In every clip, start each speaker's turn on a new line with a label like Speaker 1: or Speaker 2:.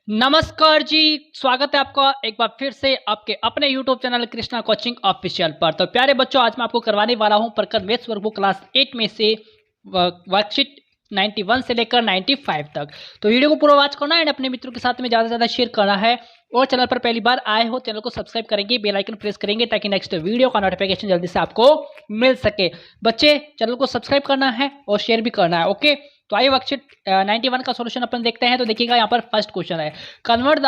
Speaker 1: नमस्कार जी। स्वागत है आपका एक बार फिर से आपके अपने YouTube channel Krishna coaching official पर। तो प्यारे बच्चों, आज मैं आपको करवाने वाला हूं प्रकरण मैथ्स वर्कबुक क्लास 8 में से वर्कशीट 91 से लेकर 95 तक। तो वीडियो को पूरा वॉच करना है, अपने मित्रों के साथ में ज़्यादा से ज़्यादा शेयर करना है। और चैनल पर पहली बार आए हो, चैनल को सब्सक्राइब करेंगे, बेल आइकन प्रेस करेंगे ताकि नेक्स्ट वीडियो का नोटिफिकेशन जल्दी से आपको मिल सके। बच्चे, चैनल को सब्सक्राइब करना है और शेयर भी करना है। ओके, तो आइए वर्कशीट 91 का सॉल्यूशन अपन देखते हैं। तो देखिएगा, यहाँ पर फर्स्ट क्वेश्चन है, convert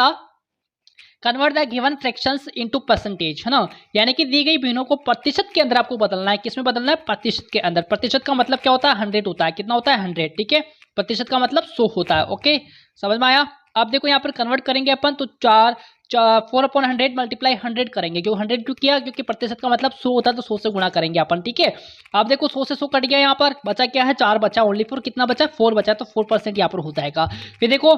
Speaker 1: the given fractions into percentage, है ना। यानी कि दी गई भिन्नों को प्रतिशत के अंदर आपको बदलना है। किसमें बदलना है? प्रतिशत के अंदर। प्रतिशत का मतलब क्या होता है? 100 होता है। कितना होता है? 100। ठीक है, प्रतिशत का मतलब 100 होता है। ओके, समझ में आया। अब देखो यहाँ पर कन्वर्ट करेंगे अपन, तो 4/100 मल्टीप्लाई 100 करेंगे। क्यों 100 क्यों किया? क्योंकि प्रतिशत का मतलब 100 होता है, तो 100 से गुणा करेंगे अपन। ठीक है, अब देखो 100 से 100 कट गया, यहाँ पर बचा क्या है? 4 बचा, ओनली 4। कितना बचा? 4 बचा, तो 4% यहाँ पर हो जाएगा। फिर देखो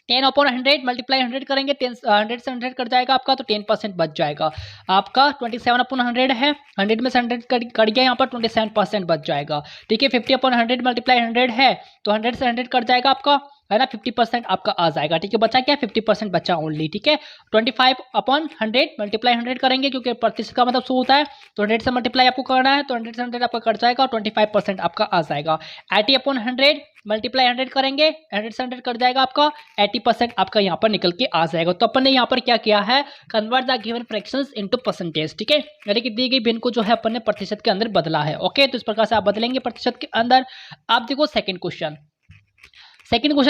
Speaker 1: 10/100 मल्टीप्लाई 100 करेंगे, 100 से 100 कट जाएगा आपका, तो 10% बच जाएगा आपका। 27/100 है, 100 में से 100 कट गया, यहाँ पर 27% बच जाएगा। ठीक है, 50/100 मल्टीप्लाई 100 है, तो 100 से 100 कट जाएगा आपका, है ना। 50% आपका आ जाएगा। ठीक है, बचा क्या? 50% बचा ओनली। ठीक है, 25/100 मल्टीप्लाई 100 करेंगे, क्योंकि प्रतिशत का मतलब 100 होता है, तो 100 से मल्टीप्लाई आपको करना है, तो 100 से 100 आपका कट जाएगा, 25% आपका आ जाएगा। 80/100 मल्टीप्लाई 100 करेंगे, 100 से 100 कट जाएगा आपका, 80% आपका यहाँ पर निकल के आ जाएगा। तो अपन ने यहाँ पर क्या किया है? Convert the given fractions into percentage. ठीक है, यानी कि दी गई भिन्न को जो है अपन ने प्रतिशत के अंदर बदला है। ओके, तो इस प्रकार से आप बदलेंगे प्रतिशत के अंदर। आप देखो सेकंड क्वेश्चन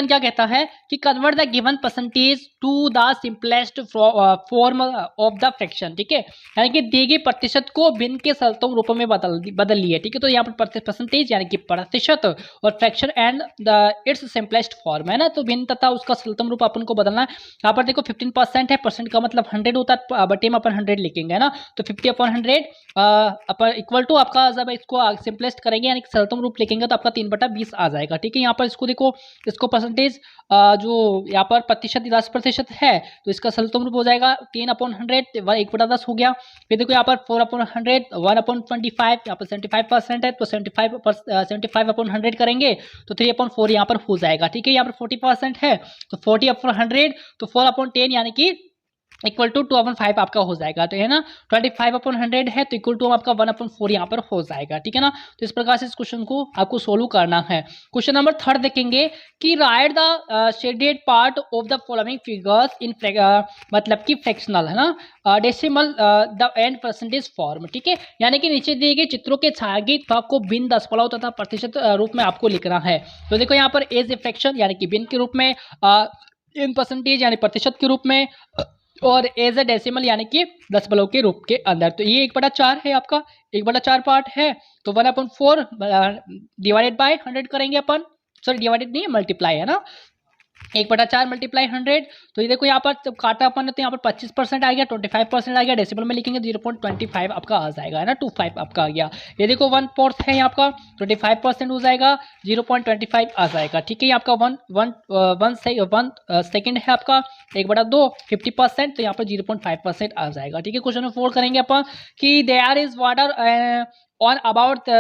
Speaker 1: क्या कहता है कि convert the given percentage to the simplest form of the fraction. ठीक है, यानी कि दी गई प्रतिशत को भिन्न के सरलतम रूप में बदल लिए। ठीक है, तो यहाँ पर परसेंटेज यानी कि प्रतिशत और fraction and the it's simplest form, है ना। तो भिन्न तथा उसका सरलतम रूप अपन को बदलना है। यहाँ पर देखो 15% है, परसेंट का मतलब 100 होता है, बटे में अपन 100 लिखेंगे, है ना। तो 50/100 अपन इक्वल टू आपका, जब इसको सिंपलेस्ट करेंगे यानी कि सरलतम रूप लिखेंगे, तो आपका 3/20 आ जाएगा। ठीक है, यहाँ पर इसको देखो, इसको परसेंटेज जो यहाँ पर प्रतिशत 10% है, तो इसका सरलतम रूप हो जाएगा 10/100, 1/10 हो गया। फिर देखो यहाँ पर 4/100, 1/25, यहाँ पर 75% है, तो 75/100 करेंगे, तो 3/4 यहाँ पर हो जाएगा। ठीक है, यहाँ पर 40% है, तो 40/100, तो 4/10 यानी कि इक्वल टू 2/5 आपका हो जाएगा। तो है ना, 25/100 है, तो इक्वल टू आपका 1/4 यहाँ पर हो जाएगा। ठीक है ना, तो इस प्रकार से इस क्वेश्चन को आपको सोल्व करना है। क्वेश्चन नंबर 3 देखेंगे कि right the shaded part of the following figures in मतलब कि फ्रैक्शनल, है ना, decimal the end percentage form. ठीक है, यानी कि नीचे दिए गए चित्रों के छायांकित भाग को भिन्न दशमलव तथा प्रतिशत रूप में आपको लिखना है। तो देखो यहाँ पर एज ए फ्रैक्शन यानी कि भिन्न के रूप में, इन परसेंटेज यानी प्रतिशत के रूप में, और एज ए डेसिमल यानी कि दशमलव के रूप के अंदर। तो ये 1/4 है आपका, 1/4 पार्ट है, तो 1/4 डिवाइडेड बाय 100 करेंगे अपन, सॉरी डिवाइडेड नहीं है, मल्टीप्लाई, है ना। 1/4 मल्टीप्लाई 100, तो ये देखो यहाँ पर जब काटा अपन ने, तो यहाँ पर 25% आ गया, 25% आ गया, डेसिमल में लिखेंगे 0.25 आपका आ जाएगा, है ना। 25 आपका आ गया। ये देखो 1/4 है यहाँ आपका, 25% हो जाएगा, 0.25 आ जाएगा। ठीक है, ये आपका 1 सेकेंड है आपका, 1/2 50%, तो यहाँ पर 0.5% आ जाएगा। ठीक है, क्वेश्चन में 4 करेंगे अपन कि there is water on about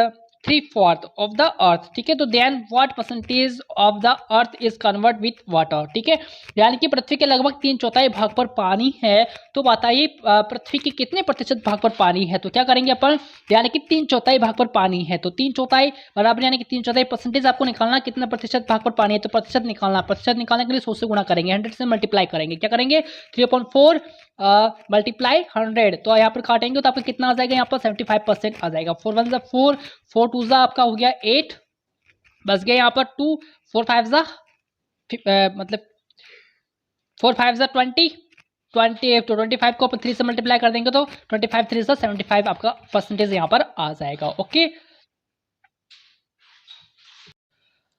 Speaker 1: 3/4 of the earth. ठीक है, तो then what percentage of the earth is convert with water. ठीक है, यानी कि पृथ्वी के लगभग 3/4 भाग पर पानी है, तो बताइए पृथ्वी के कितने प्रतिशत भाग पर पानी है। तो क्या करेंगे अपन, यानी कि 3/4 भाग पर पानी है, तो 3/4 बराबर यानी कि 3/4 परसेंटेज आपको निकालना, कितना प्रतिशत भाग पर पानी है, तो प्रतिशत निकालना। प्रतिशत निकालने के लिए 100 से गुणा करेंगे, 100 से मल्टीप्लाई करेंगे, क्या करेंगे 3/4 मल्टीप्लाई 100, तो यहाँ पर काटेंगे तो आपको कितना आ जाएगा, यहाँ पर 75% आ जाएगा। 4 1 4, 4 2 आपका हो गया 8, बस गया यहाँ पर 2, 4 5 मतलब 4 5 20, 20 तो 25 को अपन 3 से मल्टीप्लाई कर देंगे, तो 25 3 75 आपका परसेंटेज यहाँ पर आ जाएगा। ओके,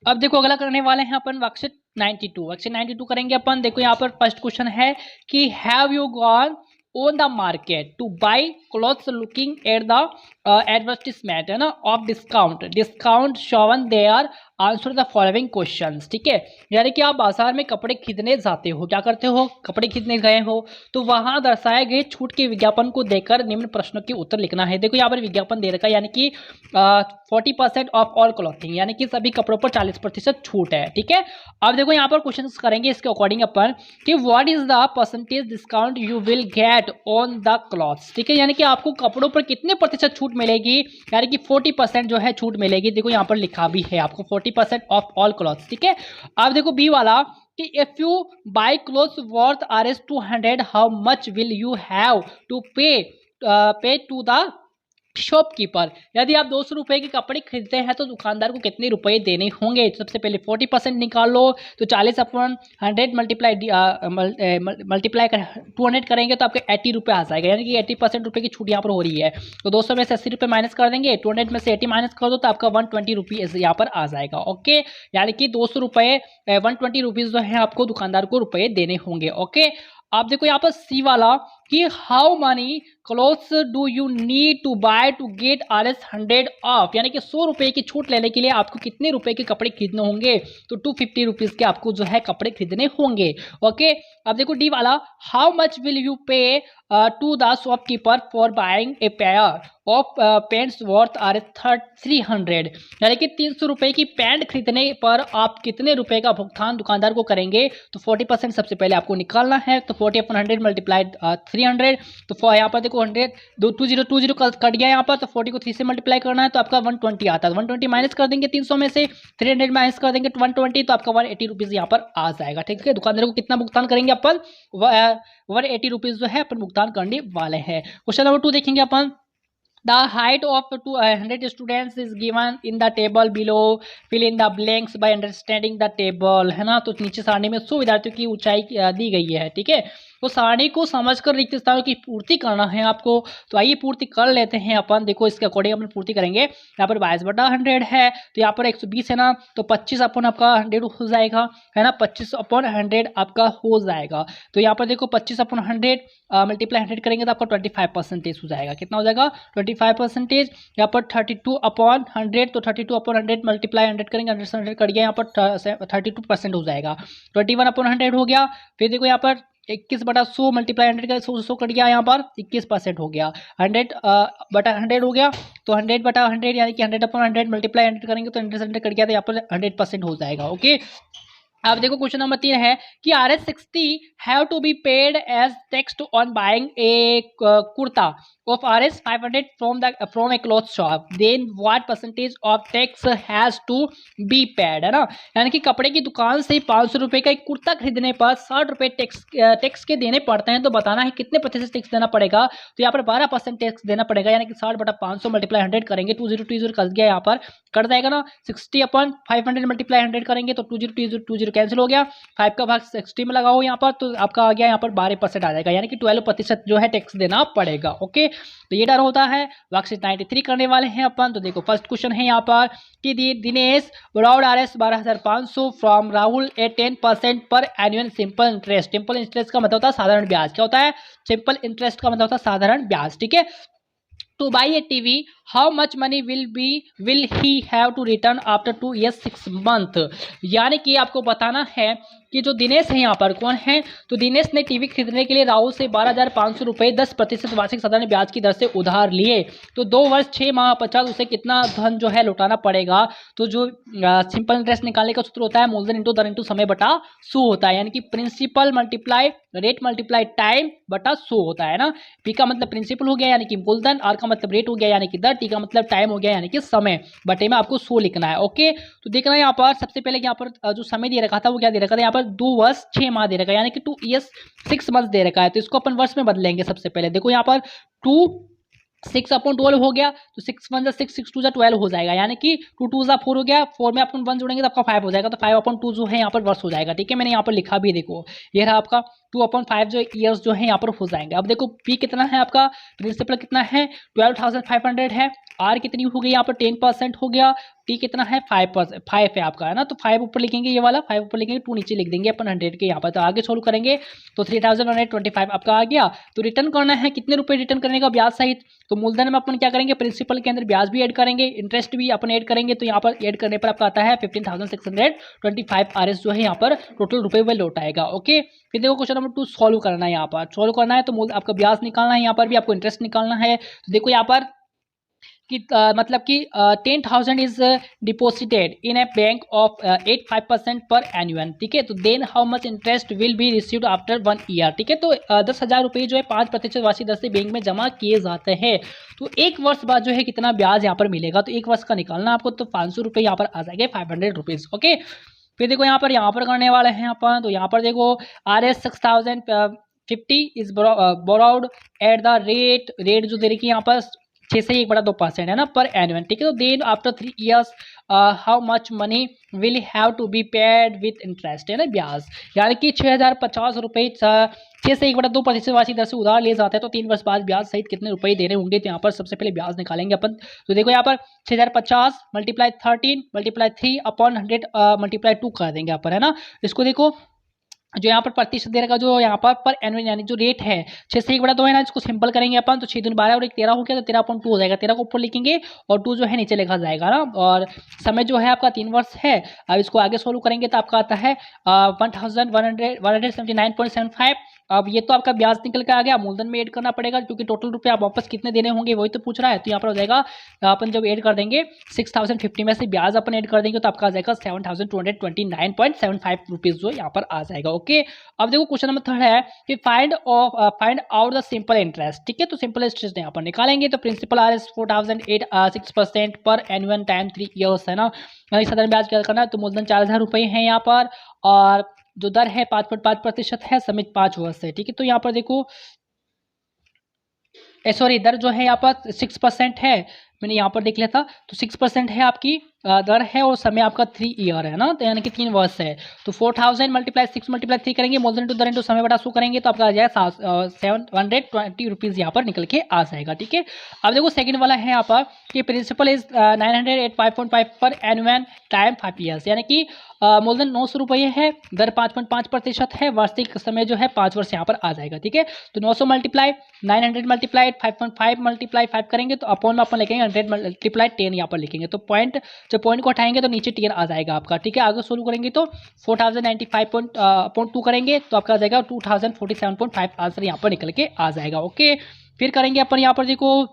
Speaker 1: अब देखो अगला करने वाले हैं अपन वर्कशीट 92 करेंगे अपन। देखो यहाँ पर फर्स्ट क्वेश्चन है कि have you gone on the market to buy clothes looking at the advertisement है ना of discount shown there answer the following questions, ठीक है। यानी कि आप बाजार में कपड़े खरीदने जाते हो, क्या करते हो, कपड़े खरीदने गए हो, तो वहां दर्शाए गए छूट के विज्ञापन को देकर निम्न प्रश्नों के उत्तर लिखना है। देखो यहाँ पर विज्ञापन दे रखा है, यानी कि 40% ऑफ ऑल क्लॉथिंग, यानी कि सभी कपड़ों पर 40% छूट है, ठीक है। अब देखो यहाँ पर क्वेश्चन करेंगे इसके अकॉर्डिंग अपन कि what is the percentage discount you will get on the clothes, ठीक है। यानी कि आपको कपड़ों पर कितने प्रतिशत छूट मिलेगी, यानी कि 40% जो है छूट मिलेगी। देखो यहाँ पर लिखा भी है आपको 40% ऑफ ऑल क्लॉथ्स, ठीक है। अब देखो बी वाला कि if you buy clothes worth Rs 200 how much will you have to pay to the shopkeeper. यदि आप 200 रुपए के कपड़े खरीदते हैं तो दुकानदार को कितने रुपए देने होंगे। सबसे पहले 40% निकाल लो, तो 40/100 मल्टीप्लाई 200 करेंगे तो आपके 80 रुपये आ जाएगा, यानी कि 80% रुपये की छूट यहाँ पर हो रही है। तो 200 में से 80 रुपये माइनस कर देंगे, 200 में से 80 माइनस कर दो तो आपका 120 रुपीज़ यहाँ पर आ जाएगा। ओके, यानी कि 200 रुपये 120 रुपीज़ जो है आपको दुकानदार को रुपये देने होंगे। ओके, आप देखो यहाँ पर सी वाला कि how money clothes do you need to buy to get Rs 100 off, यानी कि 100 रुपए की छूट लेने के लिए आपको कितने रुपए के कपड़े खरीदने होंगे, तो 250 रुपीज़ के आपको जो है कपड़े खरीदने होंगे। ओके, अब देखो डी वाला how much will you pay to the shopkeeper for buying a pair of pants worth Rs 300, यानी कि 300 रुपए की पैंट खरीदने पर आप कितने रुपए का भुगतान दुकानदार को करेंगे। तो 40% सबसे पहले आपको निकालना है, तो 40/100 मल्टीप्लाइड 300, तो यहाँ पर देखो 100 20 कट गया यहाँ पर, तो 40 को 3 से मल्टीप्लाई करना है तो आपका 120 आता है। 120 माइनस कर देंगे 300 में से, 300 माइनस कर देंगे 120, तो आपका 180 रुपीज़ यहाँ पर आ जाएगा, ठीक है। दुकानदार को कितना भुगतान करेंगे अपन, 180 रुपीज़ जो है अपन भुगतान करने वाले हैं। क्वेश्चन नंबर 2 देखेंगे अपन। The height of 200 students is given in the table below. Fill in the blanks by understanding the table, है ना। तो नीचे सारणी में 100 विद्यार्थियों की ऊंचाई दी गई है, ठीक है। तो सारणी को समझकर रिक्त स्थानों की पूर्ति करना है आपको, तो आइए पूर्ति कर लेते हैं अपन। देखो इसके अकॉर्डिंग अपन पूर्ति करेंगे। यहाँ पर 22/100 है, तो यहाँ पर 120 है ना, तो 25 अपन आपका 100 हो जाएगा, है ना। 25/100 आपका हो जाएगा। तो यहाँ पर देखो 25/100 मल्टीप्लाई 100 करेंगे तो आपका 25% हो जाएगा। कितना हो जाएगा, 25%। यहाँ पर 32/100, तो 32/100 मल्टीप्लाई 100 करेंगे, 100 से 100 कट गया, यहाँ पर 32% हो जाएगा। 21/100 हो गया। फिर देखो यहाँ पर 21/100 मल्टीप्लाई 100 का 100 कट गया, यहाँ पर 21% हो गया। 100/100 हो गया, तो 100/100 यानी कि 100/100 मल्टीप्लाई 100 करेंगे तो 100 से 100 कट गया, तो यहाँ पर 100% हो जाएगा। ओके, अब देखो क्वेश्चन नंबर 3 है कि Rs 60 have to be paid as text on buying a kurta of Rs 500 from a cloth shop, then what percentage of tax has to be paid, है ना। यानी कि कपड़े की दुकान से 500 रुपये का एक कुर्ता खरीदने पर 60 रुपये टैक्स के देने पड़ते हैं, तो बताना है कितने प्रतिशत टैक्स देना पड़ेगा। तो यहाँ पर 12% टैक्स देना पड़ेगा, यानी कि 60/500 मल्टीप्लाई 100 करेंगे, 2020 कट गया, यहाँ पर कट जाएगा ना। 60/500 मल्टीप्लाई 100 करेंगे तो 20 कैंसिल हो गया, 5 का भाग 60 में लगाओ यहाँ पर, तो आपका आ गया यहाँ पर 12% आ जाएगा, यानी कि 12% जो है टैक्स देना पड़ेगा। ओके, तो ये डर होता है। वर्कशीट 93 करने वाले हैं अपन। तो देखो फर्स्ट क्वेश्चन है यहाँ पर कि Dinesh borrowed Rs 12,500 from Rahul a 10% पर annual simple interest. Simple interest का मतलब होता है साधारण ब्याज। क्या होता है, सिंपल इंटरेस्ट का मतलब होता है साधारण ब्याज, ठीक है। To buy a TV, how much money will he have to return after 2 years 6 months? यानी कि आपको बताना है कि जो दिनेश है यहाँ पर कौन है, तो दिनेश ने टीवी खरीदने के लिए राहुल से 12,500 रुपये 10% वार्षिक साधारण ब्याज की दर से उधार लिए। तो 2 वर्ष 6 माह पश्चात उसे कितना धन जो है लौटाना पड़ेगा। तो जो सिंपल इंटरेस्ट निकालने का सूत्र होता है मूलधन इंटू दर इंटू समय बटा 100 होता है, यानी कि principal multiply rate multiply time बटा 100 होता है ना। पी का मतलब प्रिंसिपल हो गया यानी कि मूलधन, आर का मतलब रेट हो गया यानी कि दर, टी का मतलब टाइम हो गया यानी कि समय, बटे में आपको 100 लिखना है। ओके, तो देखना है यहाँ पर सबसे पहले यहाँ पर जो समय दे रखा था वो क्या दे रखा था, यहाँ पर 2 वर्ष 6 माह दे रखा है, यानी कि 2 years 6 months दे रखा है। तो इसको अपन वर्ष में बदलेंगे। सबसे पहले देखो यहाँ पर 6/12 हो गया, तो 6 1 6 6 2 12 हो जाएगा, यानी कि 2 2 4 हो गया, 4 में अपन 1 जोड़ेंगे तो आपका 5 हो जाएगा, तो 5/2 जो है यहाँ पर वर्ष हो जाएगा, ठीक है। मैंने यहाँ पर लिखा भी, देखो ये रहा आपका 2/5 जो ईयर्स जो है यहाँ पर हो जाएंगे। अब देखो पी कितना है आपका, प्रिंसिपल कितना है 12,500 है, आर कितनी हो गई यहाँ पर 10% हो गया, टी कितना है 5% 5 है आपका, है ना। तो 5 ऊपर लिखेंगे, ये वाला 5 ऊपर लिखेंगे, 2 नीचे लिख देंगे अपन 100 के यहाँ पर। तो आगे सोल्व करेंगे तो 3125 आपका आ गया। तो रिटर्न करना है कितने रुपए रिटर्न करने का ब्याज सहित, तो मूलधन में अपन क्या करेंगे, प्रिंसिपल के अंदर ब्याज भी ऐड करेंगे, इंटरेस्ट भी अपन ऐड करेंगे। तो यहाँ पर ऐड करने पर आपका आता है 15,625 RS जो है यहाँ पर टोटल रुपए में लौट आएगा। ओके, फिर देखो क्वेश्चन नंबर 2 सॉल्व करना है। यहाँ पर सॉल्व करना है तो मूल आपका ब्याज निकालना है, यहाँ पर भी आपको इंटरेस्ट निकालना है। तो देखो यहाँ पर कि मतलब कि 10,000 is deposited in a bank of 8.5% per annual, ठीक है। तो then how much interest will be received after 1 year, ठीक है। तो 10,000 रुपये जो है 5% वार्षिक दर से बैंक में जमा किए जाते हैं। तो एक वर्ष बाद जो है कितना ब्याज यहाँ पर मिलेगा, तो एक वर्ष का निकालना आपको, तो 500 रुपये यहाँ पर आ जाएंगे, 500 रुपीज़। ओके, फिर देखो यहाँ पर करने वाले हैं अपन। तो यहाँ पर देखो RS 6,050 is Boraud at the rate जो दे रखी है यहाँ पर 6 से 1/2% है ना पर एनुअल, ठीक है। तो then after 3 years how much money will have to be paid with interest, है ना, ब्याज। यानी कि 6,050 रुपये 6 से 1/2% वार्षिक दर से उधार ले जाते हैं, तो 3 वर्ष बाद ब्याज सहित कितने रुपए देने होंगे। तो यहाँ पर सबसे पहले ब्याज निकालेंगे अपन। तो देखो यहाँ पर 6,050 × 13 × 3 अपॉन 100 × 2 कर देंगे यहाँ पर, है ना। इसको देखो जो यहाँ पर प्रतिशत दे रखा जो यहाँ पर एनुअल यानी जो रेट है 6 से 1/2 है ना, इसको सिंपल करेंगे अपन। तो 6 दूनी 12 और 1 13 हो गया, तो 13.2 हो जाएगा। 13 को ऊपर लिखेंगे और 2 जो है नीचे लिखा जाएगा ना। और समय जो है आपका 3 वर्ष है। अब इसको आगे सोल्व करेंगे तो आपका आता है 1,179.75। अब ये तो आपका ब्याज निकल के आ गया, मूलधन में ऐड करना पड़ेगा क्योंकि टोटल रुपए आप वापस कितने देने होंगे वही तो पूछ रहा है। तो यहाँ पर हो जाएगा अपन जब ऐड कर देंगे 6,050 में से ब्याज अपन ऐड कर देंगे तो आपका आ जाएगा 7,229.75 रुपीज़ जो यहाँ पर आ जाएगा। ओके, अब देखो क्वेश्चन नंबर 3 है कि find out the simple interest, ठीक है। तो सिंपल इंटरेस्ट यहाँ पर निकालेंगे। तो प्रिंसिपल RS 4,006% पर एनुअल टाइम 3 ईयर्स, है ना। साधारण ब्याज क्या करना है, तो मूलधन 4,000 रुपये है यहाँ पर और जो दर है 5.5% है, समित 5 वर्ष है, ठीक है। तो यहाँ पर देखो सॉरी दर जो है यहाँ पर 6% है, मैंने यहाँ पर देख लिया था। तो 6% है आपकी दर है और समय आपका 3 ईयर है ना, तो यानी कि 3 वर्ष है। तो 4,000 × 6 × 3 करेंगे, मूलधन टू दर इंटू समय बटा 100 करेंगे तो आपका आ जाएगा 720 रुपीज़ यहाँ पर निकल के आ जाएगा, ठीक है। अब देखो सेकंड वाला है यहाँ पर कि प्रिंसिपल इज 908.5 पर एनुअल टाइम 5 ईयर्स, यानी कि मूलधन 900 रुपये है, दर 5.5% है, वार्षिक समय जो है 5 वर्ष यहाँ पर आ जाएगा, ठीक है। तो 900 × 900 × 5.5 × 5 करेंगे तो अपॉन में अपन लिखेंगे 100 × 10 यहाँ पर लिखेंगे। तो पॉइंट को हटाएंगे तो नीचे 10 आ जाएगा आपका, ठीक है। आगे सोल्व करेंगे तो 4,095.2 करेंगे तो आपका आ जाएगा 2,047.5 आंसर यहाँ पर निकल के आ जाएगा। ओके, फिर करेंगे अपन यहाँ पर देखो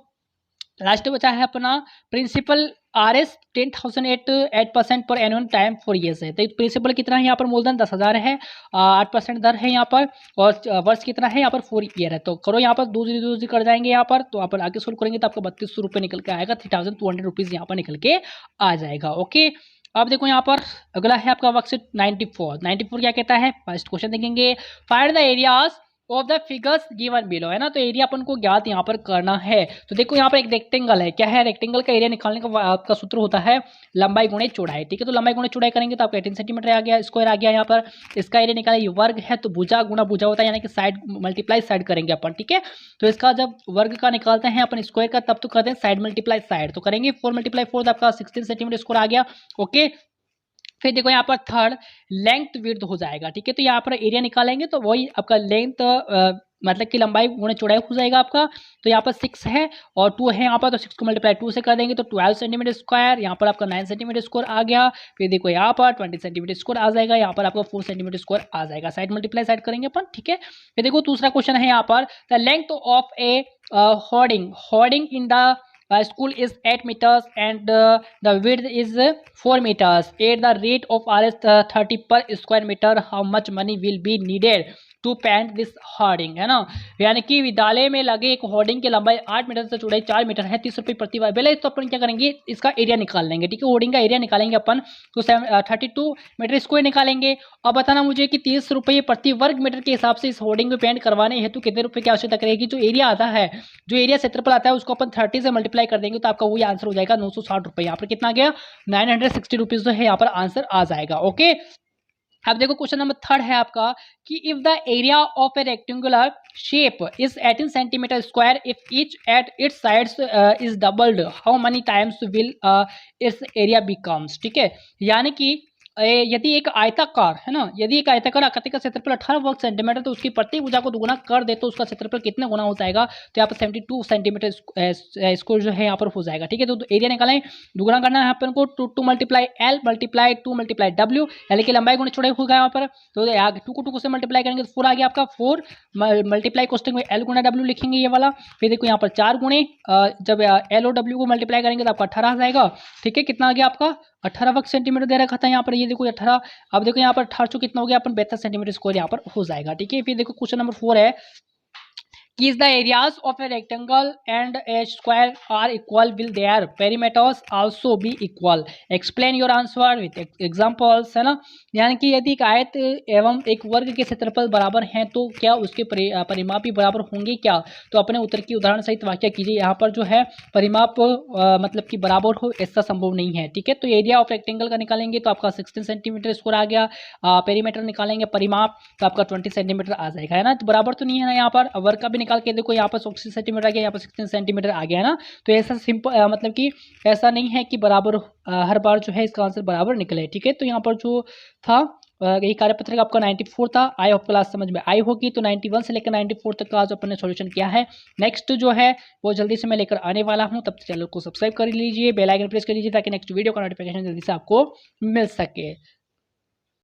Speaker 1: लास्ट बचा है अपना प्रिंसिपल RS 10,008% पर एनुअल टाइम 4 ईयर्स है। तो प्रिंसिपल कितना है यहाँ पर, मूलधन 10,000 है, 8% दर है यहाँ पर और वर्ष कितना है यहाँ पर 4 ईयर है। तो करो यहाँ पर 2 कर जाएंगे यहाँ पर। तो आप आगे सोल्व करेंगे तो आपको 3200 रुपये निकल के आएगा, 3,200 रुपीज़ यहाँ पर निकल के आ जाएगा। ओके, अब देखो यहाँ पर अगला है आपका वर्कशीट 94 क्या कहता है, फर्स्ट क्वेश्चन देखेंगे। Find the areas of the figures given below, है ना। तो एरिया अपन को ज्ञात यहाँ पर करना है। तो देखो यहाँ पर एक रेक्टेंगल है, क्या है, रेक्टेंगल का एरिया निकालने का आपका सूत्र होता है लंबाई गुणे चौड़ाई, ठीक है। तो लंबाई गुणे चौड़ाई करेंगे तो आपका 18 सेंटीमीटर आ गया, स्क्वायर आ गया यहाँ पर। इसका एरिया निकाले, ये वर्ग है तो भुजा गुणा भुजा होता है, यानी कि साइड मल्टीप्लाई साइड करेंगे अपन, ठीक है। तो इसका जब वर्ग का निकालते हैं अपन स्क्वायर का तब तो करते हैं साइड मल्टीप्लाई साइड। तो करेंगे 4 × 4 आपका 16 सेंटीमीटर स्क्वायर आ गया। ओके, फिर देखो यहाँ पर थर्ड लेंथ विड्थ हो जाएगा, ठीक है। तो यहाँ पर एरिया निकालेंगे तो वही आपका लेंथ मतलब कि लंबाई गुणे चौड़ाई हो जाएगा आपका। तो यहाँ पर 6 है और 2 है यहाँ पर, तो 6 को मल्टीप्लाई 2 से कर देंगे तो 12 सेंटीमीटर स्क्वायर, यहाँ पर आपका 9 सेंटीमीटर स्क्वायर आ गया। फिर देखो यहाँ पर 20 सेंटीमीटर स्क्वायर आ जाएगा, यहाँ पर आपका 4 सेंटीमीटर स्क्वायर आ जाएगा, साइड मल्टीप्लाई साइड करेंगे अपन, ठीक है। फिर देखो दूसरा क्वेश्चन है यहाँ पर the length of A hoarding in the school is 8 meters and the width is 4 meters at the rate of RS 30 per square meter. How much money will be needed to paint this hoarding, है ना। यानी कि विद्यालय में लगे एक hoarding की लंबाई 8 मीटर से चौड़ाई 4 मीटर है, 30 रुपये प्रति वर्ग। पहले तो अपन क्या करेंगे, इसका एरिया निकाल लेंगे, ठीक है। होर्डिंग का एरिया निकालेंगे अपन तो 32 मीटर स्क्वायर निकालेंगे। अब बताना मुझे कि 30 रुपये प्रति वर्ग मीटर के हिसाब से इस होर्डिंग में पेंट करवाने हेतु कितने रुपये की आवश्यकता रहेगी। जो एरिया आता है, जो एरिया क्षेत्रफल आता है उसको अपन 30 से मल्टीप्लाई कर देंगे तो आपका वही आंसर हो जाएगा 960 रुपये। यहाँ पर कितना गया 960 रुपीज़ जो है यहाँ पर आंसर आ जाएगा। ओके, अब देखो क्वेश्चन नंबर थर्ड है आपका कि if the area of A rectangular shape is 18 centimetre square, if each at its sides is doubled, how many times will it's area becomes. ठीक है, यानी कि यदि एक आयताकार है ना, यदि एक आयताकार आकृति का क्षेत्रफल 18 वर्ग सेंटीमीटर तो उसकी प्रति भुजा को दुगुना कर दे तो उसका क्षेत्रफल कितने गुना हो जाएगा, तो यहाँ पर 72 सेंटीमीटर स्क्वायर जो है यहाँ पर हो जाएगा। ठीक है, तो एरिया निकालें, दुगुना करना है अपन को, 2 multiply L multiply 2 multiply W, L की लंबाई गुणे चौड़ाई होगा यहाँ पर, तो 2 को 2 से मल्टीप्लाई करेंगे तो 4 आ गया आपका, 4 मल्टीप्लाई कोष्टक में एल गुना डब्ल्यू लिखेंगे ये वाला, फिर देखो यहाँ पर 4 गुणे जब एल और डब्ल्यू को मल्टीप्लाई करेंगे तो आपका 18 आ जाएगा। ठीक है, कितना आ गया आपका 18 वर्ग सेंटीमीटर दे रखा था यहाँ पर, ये देखो 18, अब देखो यहाँ पर 18 कितना हो गया अपन 72 सेंटीमीटर स्क्वायर यहाँ पर हो जाएगा। ठीक है, फिर देखो क्वेश्चन नंबर 4 है कि is the areas of a rectangle and a square are equal, will their perimeters also be equal, explain your answer with examples, है ना। यानी कि यदि एक आयत एवं एक वर्ग के क्षेत्रफल बराबर हैं तो क्या उसके परिमाप भी बराबर होंगे क्या, तो अपने उत्तर की उदाहरण सहित वाक्य कीजिए। यहाँ पर जो है परिमाप मतलब कि बराबर हो ऐसा संभव नहीं है। ठीक है, तो एरिया ऑफ रेक्टेंगल का निकालेंगे तो आपका 16 सेंटीमीटर स्क्वायर आ गया, पेरीमीटर निकालेंगे परिमाप तो आपका 20 सेंटीमीटर आ जाएगा, है ना। तो बराबर तो नहीं है ना, यहाँ पर वर्ग का भी निकाल के देखो, यहाँ पर 16 सेंटीमीटर आ गया, यहाँ पर 16 सेंटीमीटर आ गया, है ना। तो ऐसा सिंपल मतलब कि ऐसा नहीं है कि बराबर हर बार जो है इसका आंसर बराबर निकले। ठीक है, तो यहाँ पर जो था यही कार्यपत्र आपका 94 था। आई होप क्लास समझ में आई होगी। तो 91 से लेकर 94 तक का जो अपन ने सॉल्यूशन किया है, नेक्स्ट जो है वो जल्दी से मैं लेकर आने वाला हूँ। तब तक चैनल को सब्सक्राइब कर लीजिए, बेल आइकन प्रेस कर लीजिए ताकि नेक्स्ट वीडियो का नोटिफिकेशन जल्दी से आपको मिल सके।